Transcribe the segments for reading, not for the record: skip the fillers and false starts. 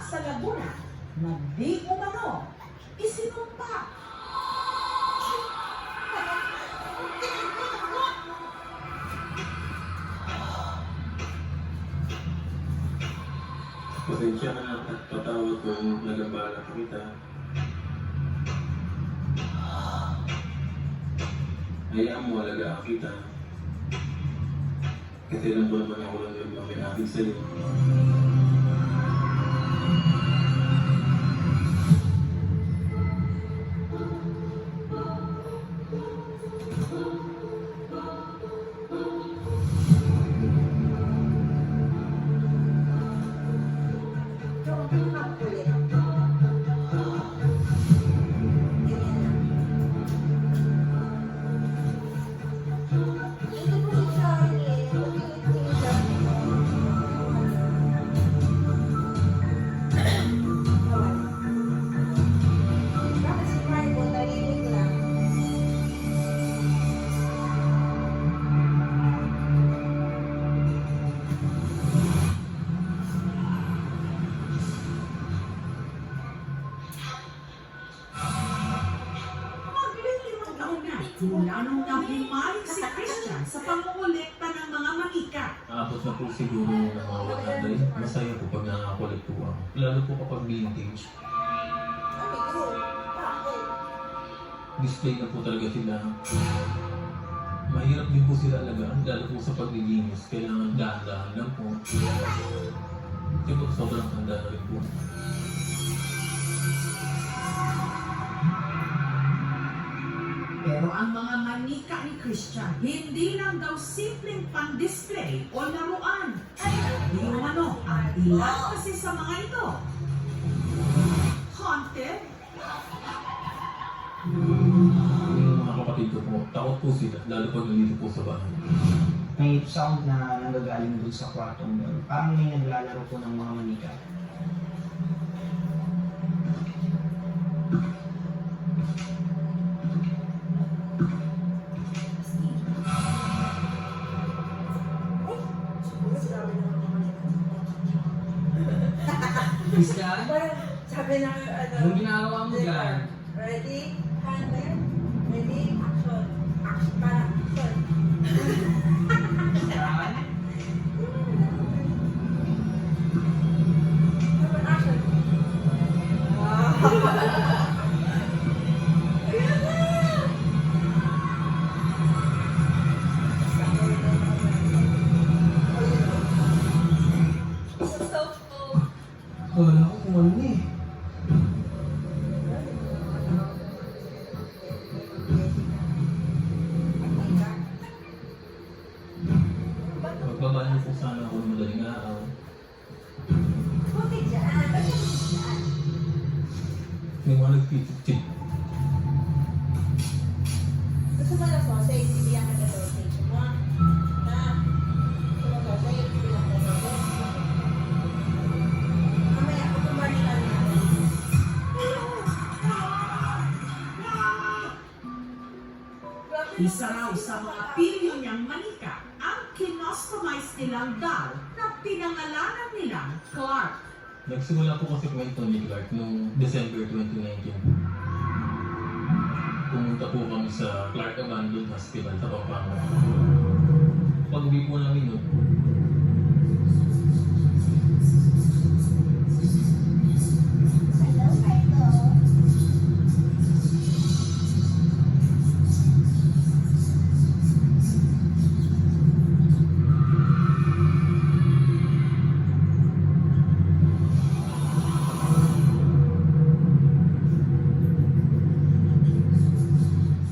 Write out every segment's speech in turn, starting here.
sa Laguna na di umano isinumpa. Pasensya ka na at patawad kung nagambala kita. Hayaan mo alagaan kita. Kasi lang ko naman ako lang yung maminapit sa'yo. Mula nung nabumaling si Christian sa pangungulekta ng mga manika. Aabot na po siguro ng mga 100. Masaya po pag nakakolekt po ako. Lalo po kapag vintage. Display na po talaga sila. Mahirap din po sila alagaan, lalo po sa paglilinis. Kailangan dahan-dahan lang po. Kasi po sobrang handa na rin po. Pero ang mga manika ni Christian, hindi lang daw simpleng pan-display o laruan. Di umano, ang ilan kasi sa mga ito. Haunted, Yung mga kapatid ko po, takot po sila, lalo pag nandito po sa bahay. May sound na nanggagaling dun sa kwartong doon. Parang may naglalaro po ng mga manika. Christian, Sabi ng anong ginagawa mo dyan? ready, handle, ready, action. Action, para, action. Christian? Dapat action. Ayan na! Wala ko kung ano eh. Magbabahan po sana ako ng madaling araw. Buti dyan. Ba't yung dyan? May mga nagtitip-tip. Gusto mo na sausage, bibigyan ka ng sausage mo. Ha? Gusto mo sausage, bibigyan ka ng sausage. Mamaya, kung kumari ka na. isa raw sa mga pilyo niyang manika ang kinostomize nilang doll na pinangalanan nilang Clark. Nagsimula po kasi kwento ni Clark noong December 2019. Pumunta po kami sa Clark Abandoned Hospital sa Pampanga. Pag-uwi po namin nun,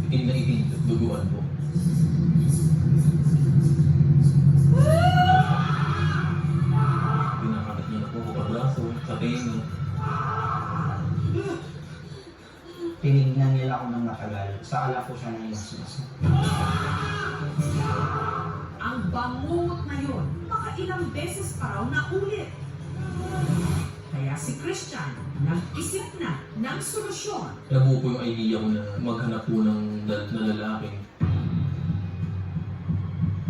itim na itim, duguan po. Pinakalat niya na po sa braso, sa tenga. Tinignan nila ako ng matagal. Sa ala ko siya ng iwas-iwas. Ang bangungot na yun, makailang beses pa raw naulit. Kaya si Christian nag-isip na ng solusyon. Nabuo po yung idea ko na maghanap po ng na lalaki.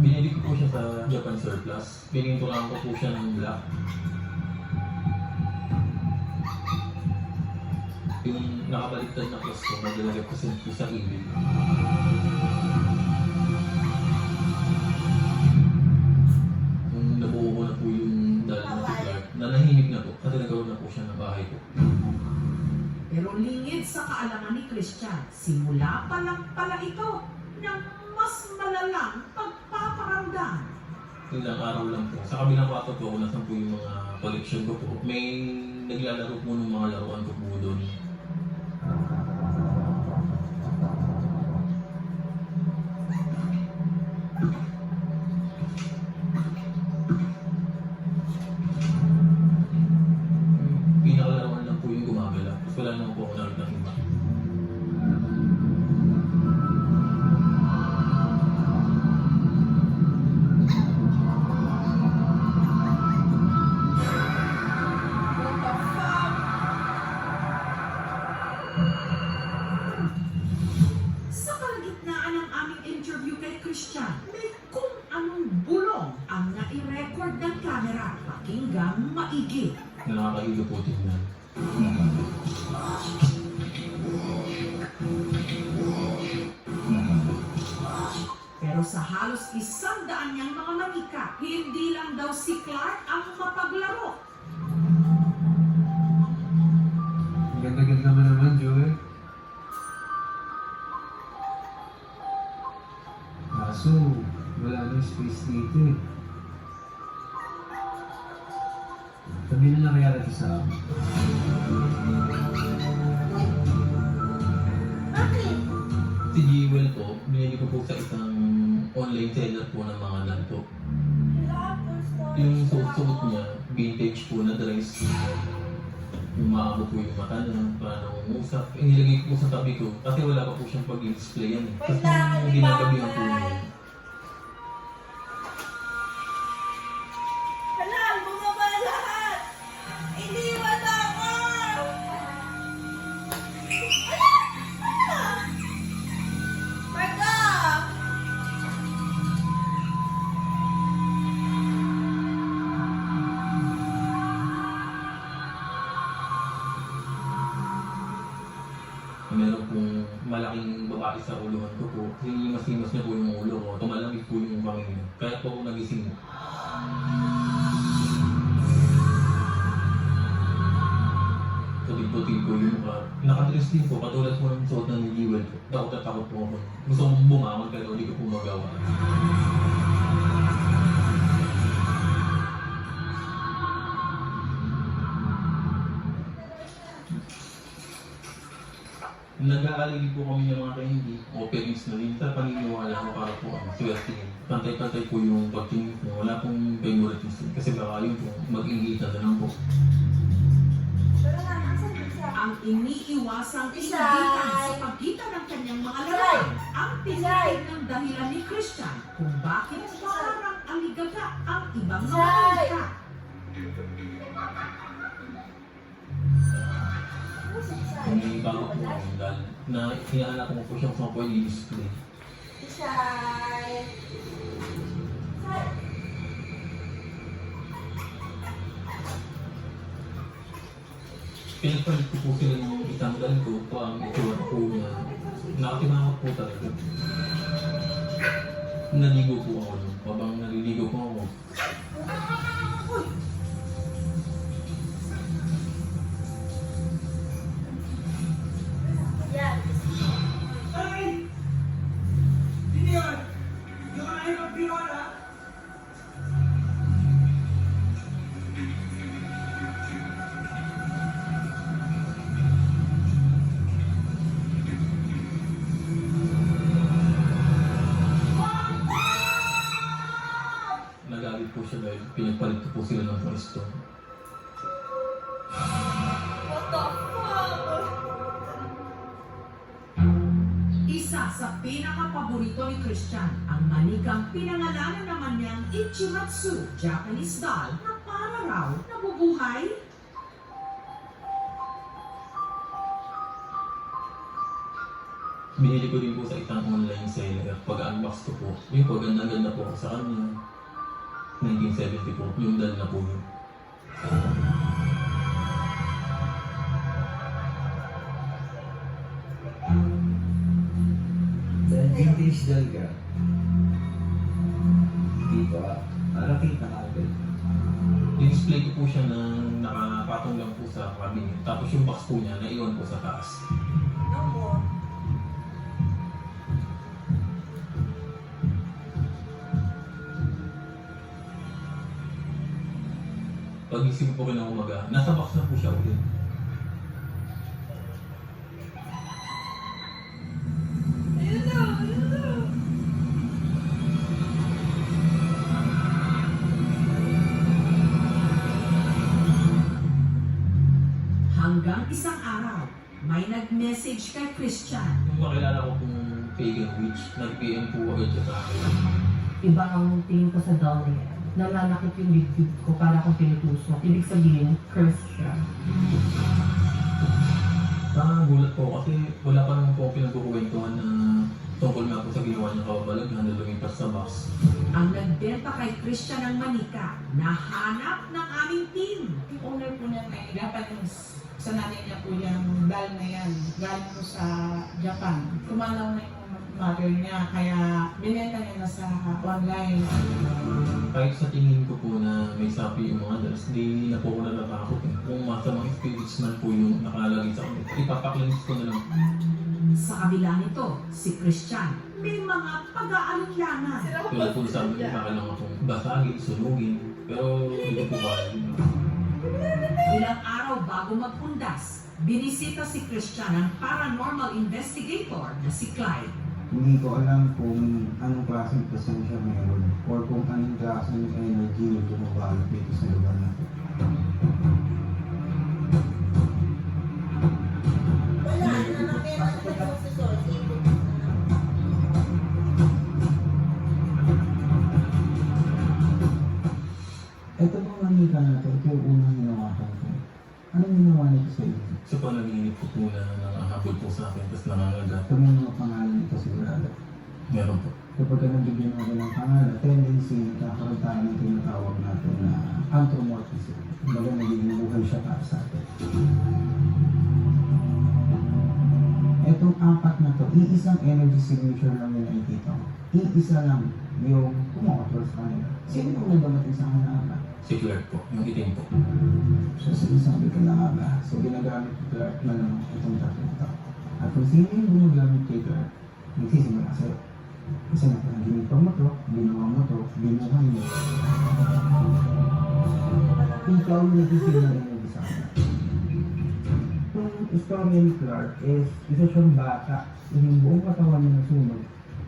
Binili ko po siya sa Japan Surplus. Pininturan ko po siya ng black. Yung nakabaliktad na cross ko, nag-represent po sa evil. Nung nabuo ko na po yung dal na si Clark, nanahimik na po, kasi nagkaroon na po siya ng bahay ko. Pero lingid sa kaalaman ni Christian, simula pa lang pala ito ng mas malalang pagpaparamdam. Ilang araw lang po. Sa kabilang kwarto po, kung nasan po yung mga collection ko po, may naglalaro po ng mga laruan ko po doon. Pinakalaruan lang po yung gumagala. Tapos wala naman po ako nakita ng iba. What the fuck? Sa kalagitnaan ng aming interview kay Christian, may kung anong bulong ang nai-record ng camera. Pakinggang maigi. Na nakakahilo po tingnan. Pero sa halos 100 niyang mga manika, hindi lang daw si Clark ang mapaglaro. Ganda-ganda mo naman, Joel. Kaso, wala nang space dito eh. Sabi na lang kaya natin sa akin. Bakit? Si Jewel po, binili ko po sa isang online seller po ng mga nan po. Yung suot-suot niya, vintage po na dress. Yung maabo po yung mata niya, parang usap. Inilagay ko po sa tabi ko kasi wala pa po siyang pag-display yan eh. Tapos nung ginagabihan po niya. Hala, bumaba lahat! Iniwan ako! Ala! Ala! Marga! Meron pong malaking babae sa uluhan ko po. Hinimas-himas niya po yung ulo ko. Tumalamig po yung pangin niya. Kaya po ako nagising. Tutig-tutig po yung mukha. Nakadress din po, katulad po ng suot ng Jewel po. Takot na takot po ako. Gusto kong bumangon pero hindi ko po magawa. Nag-aalili po kami ng mga candy, openings na rin. Sa paniniwala ko para po ang swerte. Pantay-pantay po yung pagtingin ko. Wala pong favoritism. Kasi baka yun po, mag-ingita na lang po. Pero nga, asan yung isa? Ang iniiwasang Isay! kaibigan sa pagitan ng kanyang mga laruan ang tinitig ng dahilan ni Christian kung bakit parang aligaga ang ibang mga Isay! manika. Ano si isa? May bago po akong dal na hinahanap ko po siyang sa pwede display. Isay! Isay! Pinagpalit ko po sila ng isang dal ko. Ito ang itsura po niya. Nakatimangot po talaga. Naligo po ako nun. Habang naliligo po ako, Yan. Ay! Hindi yun! Hindi ko na ipag-bingon ha! nagalit po siya dahil pinagpalit ko po sila ng pwesto. What the fuck? Isa sa pinakapaborito ni Christian, ang manikang pinangalanan naman niyang Ichimatsu, Japanese doll na para raw nabubuhay. Binili ko din po sa isang online seller. Pag-unbox ko po, yun po, ganda-ganda po ako sa kanya. 1970 po, yung dal na po yun. Crystal ka. Dito nakita ka agad. Display ko po siya ng nakapatong lang po sa cabinet. Tapos yung box po niya, naiwan po sa taas. No more. Pag-isip po rin ng umaga, nasa box na po siya ulit. Hanggang isang araw, may nag-message kay Christian. Nung makilala ko pong pagan witch, nag-PM po agad siya sa akin. Iba ang tingin ko sa doll niya. Nananakit yung dibdib ko para akong pinutusok. Ibig sabihin, curse siya. Gulat po kasi wala pa naman po pinagkukuwentuhan na tungkol nga po sa ginawa niyang kababalaghan na lumipas sa box. Ang nagbenta kay Christian ng manika, nahanap ng aming team. Yung owner po niya may dapat yung sa nanay niya po yung doll na yan. Galing po sa Japan. Kumalaw na yung mother niya, kaya binenta niya na sa online. Kahit sa tingin ko po na may sapi yung mga dalas, hindi na po ako natatakot. Kung masamang spirits man po yung nakalagay sa akin, ipapaklanis ko na lang. Sa kabila nito, si Christian may mga pag-aalinlangan. Tulad po sabi ko, kailangan akong basagin, sunugin, pero hindi ko po kaya. Ilang araw bago magpundas, binisita si Christian ang paranormal investigator na si Clyde. Hindi ko alam kung anong klaseng presensya meron or kung anong klaseng energy yung gumabalot dito sa lugar na ito. Wala, nakakita na po sa source. Ito bang manika na ito? Ito yung unang hinawakan ko. Anong ginawa nito sa iyo? So po naginip ko po na nangahabol po sa akin, tapos nangangagat. Ito yung mga pangalan nito sigurado. Meron po. Kapag ka nabigyan ako ng pangalan, tendency nagkakaroon tayo ng tinatawag natin na anthropomorphism. Kumbaga nagiging buhay siya para sa atin. Itong apat na to, iisang energy signature lang yung nakikita ko. Iisa lang yung kumakatol sa kanila. Sino yung nagamating sa kanila? Si Clark po, yung itim po. So sinasabi ko na nga ba, so ginagamit ko Clark na lang itong tatlong tao. At kung sino yung gumagamit kay Clark, nagsisimula sa'yo. Kasi ginipag mo to, ginawa mo to, binuhay mo. Ikaw yung nagsisimula yung sa kanila. Yung story ni Clark is isa siyang bata, yung buong katawan niya nasunog.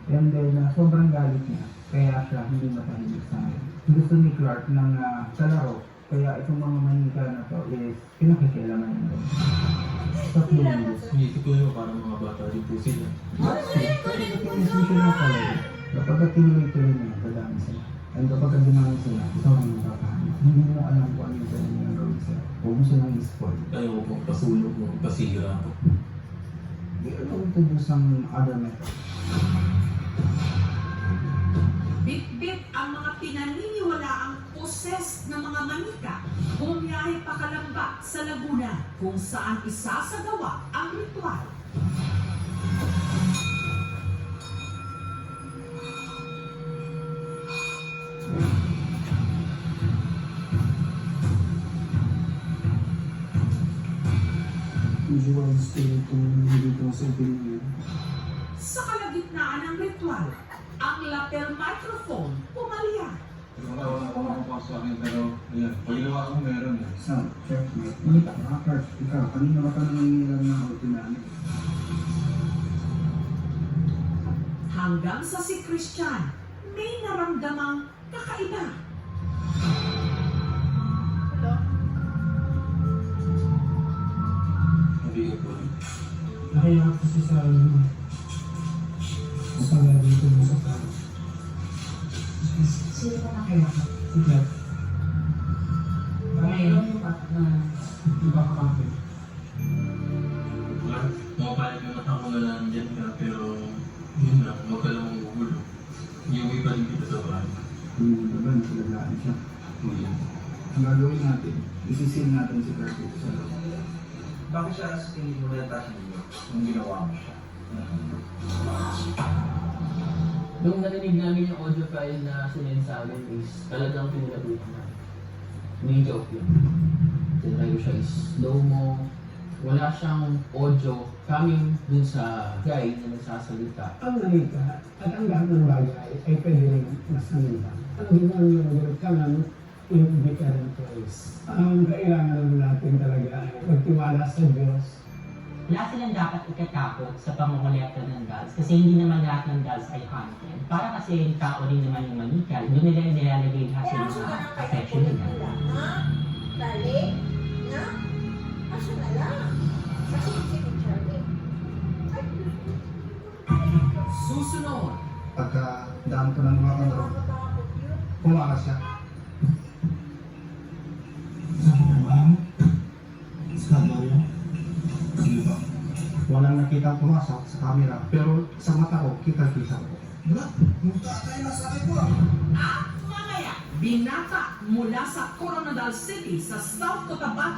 And then sobrang galit niya, kaya siya hindi matahimik sa akin. Gusto ni Clark ng kalaro, kaya itong mga manika na to is pinakikialaman niya. Stop mo yun. Inisip ko yun, parang mga bata rin po sila. Pero ito yung mission na kalaro. Kapag tinuloy-tuloy niya, dadami sila. And kapag dumami sila, ito ang matapahanan. Hindi mo alam kung ano yung pwede niya gawin sila. Huwag mo silang i-spoil. Ayaw ko po, pasulog po, pasira po. We are going to do some other methods. Bit-bit ang mga pinaniniwalaang poses ng mga manika. Bumiyahe pa kalamba sa Laguna kung saan isasagawa ang ritual. Usual state kung hindi ko sa opinion. Sa kalagitnaan ng ritual, ang lapel microphone pumalya. Wala ko makapasok sa akin pero ayan, pag ginawa ko meron eh. So, checkmate. Ulit ako, first, ikaw, kanina ka pa nangingilam ng autonomic. Hanggang sa si Christian, may naramdamang kakaiba. Hello? Hindi ko po. Nakailangan kasi sa masama dito mo sa tao. Sino ka nakailangan? Si Clark. Ngayon, na Iba ka kapit. Mapayag naman ako na nandyan ka, pero yun lang, huwag ka lang magugulo. Iuwi pa rin kita sa bahay. Hindi ba ba nasilagaan siya? Hindi. Ang gagawin natin, isisil natin si Clark dito sa loob. Bakit siya sa tingin mo na-touch mo nung ginawa mo siya? Nung narinig namin yung audio file na sinend sa amin is talagang pinilabutan na. Hindi joke yun. Tinry ko siya is slow-mo. Wala siyang audio coming dun sa guy na nagsasalita. Ang malita at ang lahat ng bagay ay pwede rin masamita. Ang ginagawa ka lang in different ways. Ang kailangan naman natin talaga ay magtiwala sa Diyos. Wala silang dapat ikatakot sa pangongolekta ng dolls kasi hindi naman lahat ng dolls ay haunted. Para kasi yung tao rin naman yung manikal, doon nila nilalagay lahat sa mga affection nila. Dali, na, asa na lang. Kasi si Charlie. Susunod, Pagka daan ko ng mga kanro, pumakas siya. Sabi ko ba? Sabi mo? Sige ba? Walang nakita pumasok sa camera, pero sa mata ko, kita-kita ko. Wala, mukha tayo na sa akin po. at mamaya, binata mula sa Coronadal City sa South Cotabato,